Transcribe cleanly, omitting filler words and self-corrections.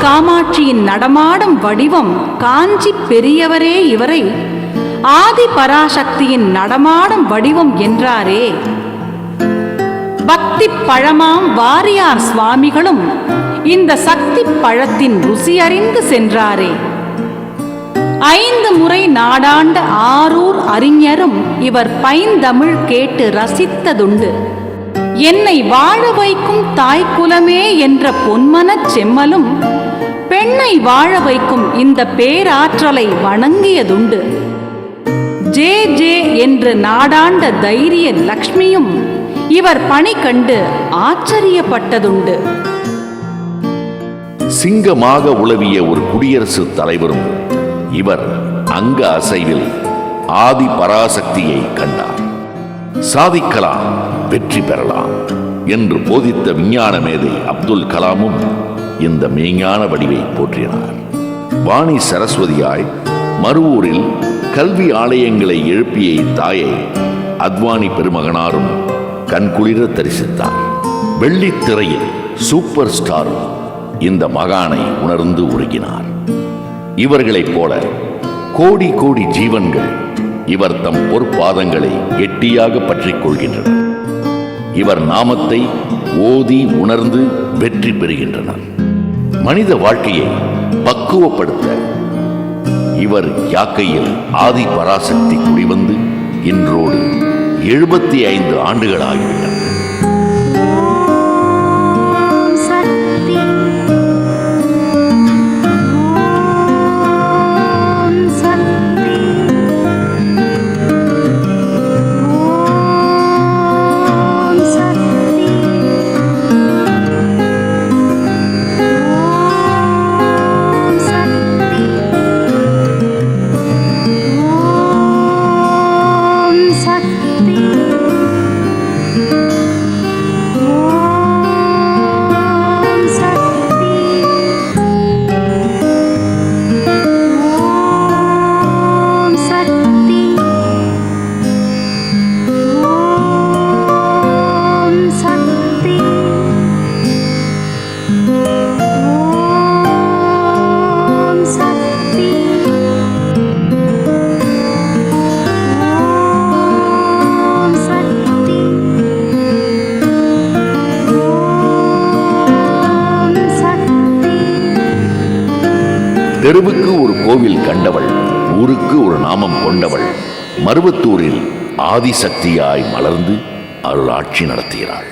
காமாட்சியின் நடமாடும் வடிவம் காஞ்சி பெரியவரே இவரை ஆதி பராசக்தியின் நடமாடும் வடிவம் என்றாரே. பக்தி பழமாம் வாரியார் சுவாமிகளும் இந்த சக்தி பழத்தின் ருசியறிந்து சென்றாரே. 5 முறை நாடாண்ட ஆரூர் அறிஞரும் இவர் பைந்தமிழ் கேட்டு ரசித்ததுண்டு. என்னை வாழ வைக்கும் தாய்க்குலமே என்ற பொன்மனச் செம்மலும் பெண்ணை வாழ வைக்கும் இந்த பேராற்றலை வணங்கியதுண்டு. ஜே ஜே என்று நாடாண்ட தைரிய லக்ஷ்மியும் இவர் பணி கண்டு ஆச்சரியப்பட்டதுண்டு. சிங்கமாக உலவிய ஒரு குடியரசுத் தலைவரும் இவர் அங்க அசைவில் ஆதி பராசக்தியை கண்டார். சாதிக்கலாம், வெற்றி பெறலாம் என்று போதித்த விஞ்ஞான மேதை அப்துல் கலாமும் இந்த மெய்ஞான வடிவை போற்றினார். வாணி சரஸ்வதியாய் மருவூரில் கல்வி ஆலயங்களை எழுப்பிய இத்தாயை அத்வானி பெருமகனாரும் கண்குளிர தரிசித்தார். வெள்ளித்திரையில் சூப்பர் ஸ்டாரும் இந்த மகானை உணர்ந்து உருகினார். இவர்களைப் போல கோடி கோடி ஜீவன்கள் இவர் தம் பொற்பாதங்களை கெட்டியாக பற்றிக் கொள்கின்றனர். இவர் நாமத்தை ஓதி உணர்ந்து வெற்றி பெறுகின்றனர். மனித வாழ்க்கையை பக்குவப்படுத்த இவர் யாக்கையில் ஆதி பராசக்தி குடிவந்து இன்றோடு 75 ஆண்டுகளாகிவிட்டன. தெருவுக்கு ஒரு கோவில் கண்டவள், ஊருக்கு ஒரு நாமம் கொண்டவள், மருவத்தூரில் ஆதிசக்தியாய் மலர்ந்து அருளாட்சி நடத்துகிறாள்.